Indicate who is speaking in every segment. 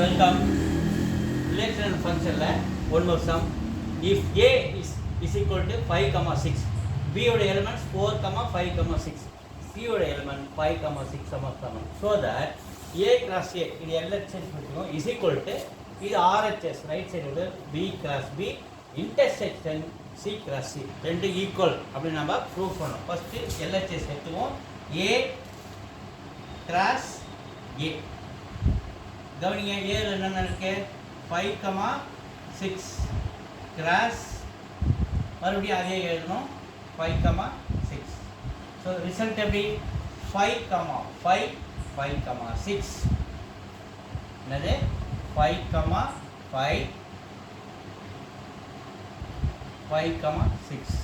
Speaker 1: welcome. Relational function one more sum. If a is equal to 5 comma 6, b oda elements 4 comma 5 comma 6, c oda element 5 comma 6 comma 7, so that a cross a இது LHS is equal to இது RHS right side உள்ள b cross b intersection c cross c ரெண்டு equal அப்படி நம்ம prove பண்ணோம். First LHS எடுத்துவோம். a cross a கவனிங்க, ஏல என்னென்ன இருக்கு 5 comma 6 cross மறுபடியும் அதே எழுதணும் 5 comma 6. ஸோ ரிசல்ட் எப்படி 5 comma 5 5 comma 6 என்னது 5 comma 5 5 comma 6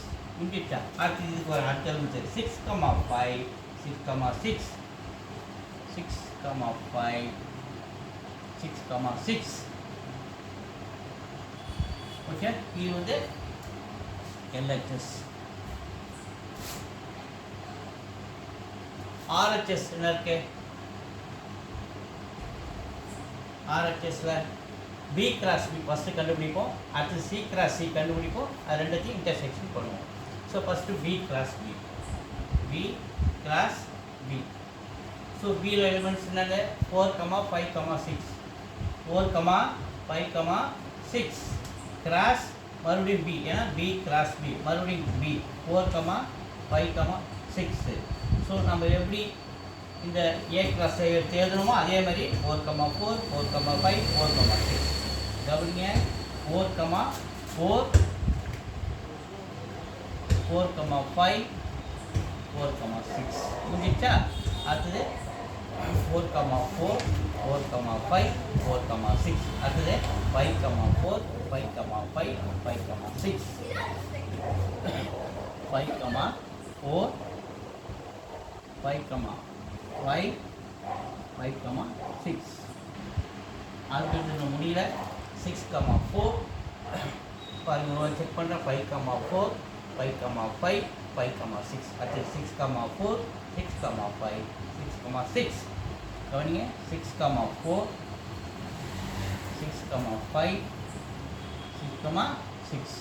Speaker 1: இங்கிட்ட அடுத்து இதுக்கு ஒரு அடுத்த element 6 comma 5 6 comma 6 6 comma 5 6 comma 6. Okay, இது வந்து LHS. RHS என்ன இருக்கு? RHSல B cross B ஃபர்ஸ்ட் கண்டுபிடிப்போம், அடுத்து C cross C கண்டுபிடிப்போம், அது ரெண்டுத்தையும் இன்டர்செக்ஷன் பண்ணுவோம். So first B cross B, B cross B. So B ல எலிமெண்ட்ஸ் என்னது 4 comma 5 comma 6 4 comma 5 comma 6 cross மறுபடியும் B, ஏன்னா B cross B மறுபடியும் B 4 comma 5 comma 6. ஸோ நம்ம எப்படி இந்த A cross எழுதணுமோ அதே மாதிரி 4 comma 4 4 comma 5 4 comma 6. கவனிங்க 4 comma 4 4 comma 5 4 comma 6 முடிஞ்சா. அடுத்தது 4 comma 4 4 comma 5 4 comma 6. அடுத்தது 5 comma 4 5 comma 5 5 comma 6 5 comma 4 5 comma 5 5 comma 6. அடுத்தது முடியல 6 comma 4 பாருங்க செக் பண்ணுறேன் 5 comma 4 5 comma 5 5 comma 6. அடுத்தது 6 comma 4 6 comma 5 6 comma 6. கவனிங்க 6 comma 4 6 comma 5 6 comma 6.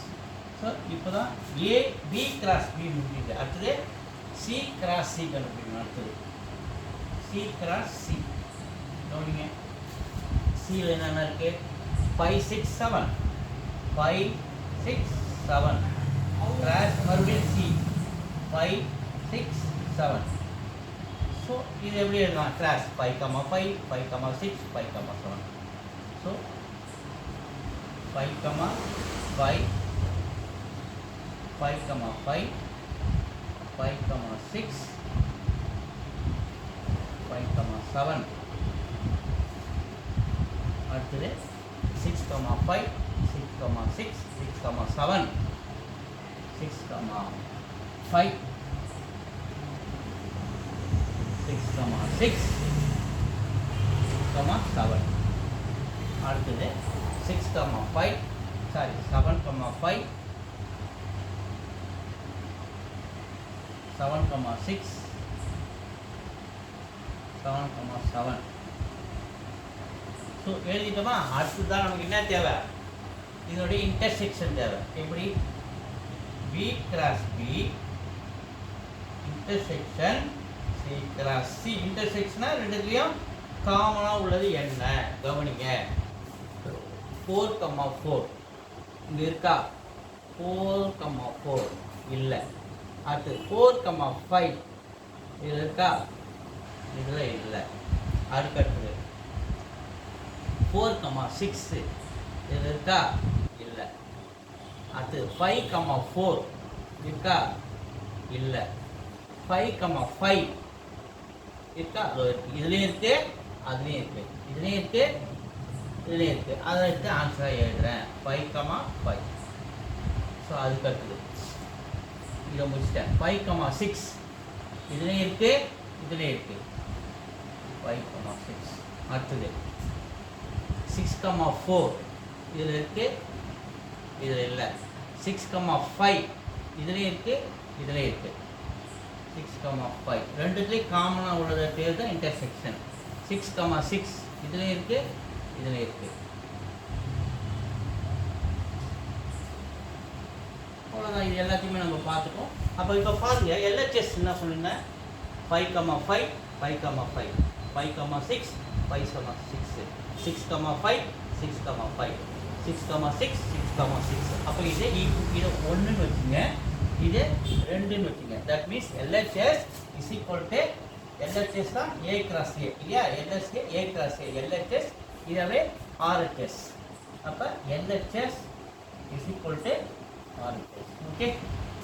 Speaker 1: ஸோ இப்போ தான் A B cross B முடிஞ்சுது. அடுத்தது C cross C கண்டுபிடிக்கணும். அடுத்தது C cross C. கவனிங்க Cயில் என்னென்ன இருக்கு 5 6 7 5 6 7 cross மறுபடியும் C 5 6 7. ஸோ இது எப்படி எழுதலாம் class 5 comma 5 5 comma 6 5 comma 7. So 5 comma 5 5 comma 5 5 comma 6 5 comma 7. அடுத்தது 6 comma 5 6 comma 6 6 comma 7 6 comma 5 6 comma 6 comma 7. அடுத்தது 6 comma 5 sorry 7 comma 5 7 comma 6 7 comma 7. So எழுதிட்டோமா. அடுத்ததான் நமக்கு என்ன தேவை, இதனுடைய இன்டர்செக்ஷன் தேவை. எப்படி B cross B intersection C cross C. இன்டர்செக்ஷனாக ரெண்டுத்துலேயும் காமனாக உள்ளது என்ன கவனிங்க 4 comma 4 இங்கே இருக்கா 4 comma 4 இல்லை. அடுத்து 4 comma 5 இதில் இருக்கா இதில் இல்லை. அடுத்தது 4 comma 6 இதில் இருக்கா இல்லை. அடுத்து 5 comma 4 இருக்கா இல்லை. 5 comma 5 இருக்கா இதுலேயும் இருக்கு அதுலேயும் இருக்கு இதுலேயும் இருக்கு இதுலேயும் இருக்கு. அதை எடுத்து ஆன்சராக எழுதுறேன் 5 comma 5. ஸோ அதுக்கு அடுத்தது இதை முடிச்சிட்டேன் 5 comma 6 இதுலேயும் இருக்கு இதுலேயும் இருக்கு 5 comma 6. அடுத்தது 6 comma 4 இதில் இருக்கு இதில் இல்லை. 6 comma 5 இதுலேயும் இருக்கு இதுலேயும் இருக்கு 6 comma 5 ரெண்டுத்துலேயும் காமனாக உள்ளதை பேர் தான் இன்டர்செக்ஷன். 6 comma 6 இதுலேயும் இருக்குது இதில் இருக்குது. அவ்வளோதான், இது எல்லாத்தையுமே நம்ம பார்த்துட்டோம். அப்போ இப்போ பாருங்கள், எல்ஹெச்எஸ் என்ன சொல்லுங்க, 5,5 5,5 5,6 5,6 6,5 6,5 6,6 6,6. அப்போ இது 1ன்னு வச்சுங்க, இது 2ன்னு வச்சுங்க. That means LHS is equal to LHS தான் ஏ கிராஸ் ஏ இல்லையா, எல்ஹெச்ஏ ஏ கிராஸ் ஏ எல்ஹெச்எஸ், இதவே ஆர்ஹெச்எஸ். அப்போ LHS is equal to RHS. Okay,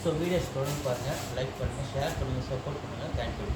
Speaker 1: so videos தொடர்ந்து பாருங்கள், லைக் பண்ணுங்கள், ஷேர் பண்ணுங்கள், சப்போர்ட் பண்ணுங்கள். தேங்க்யூ.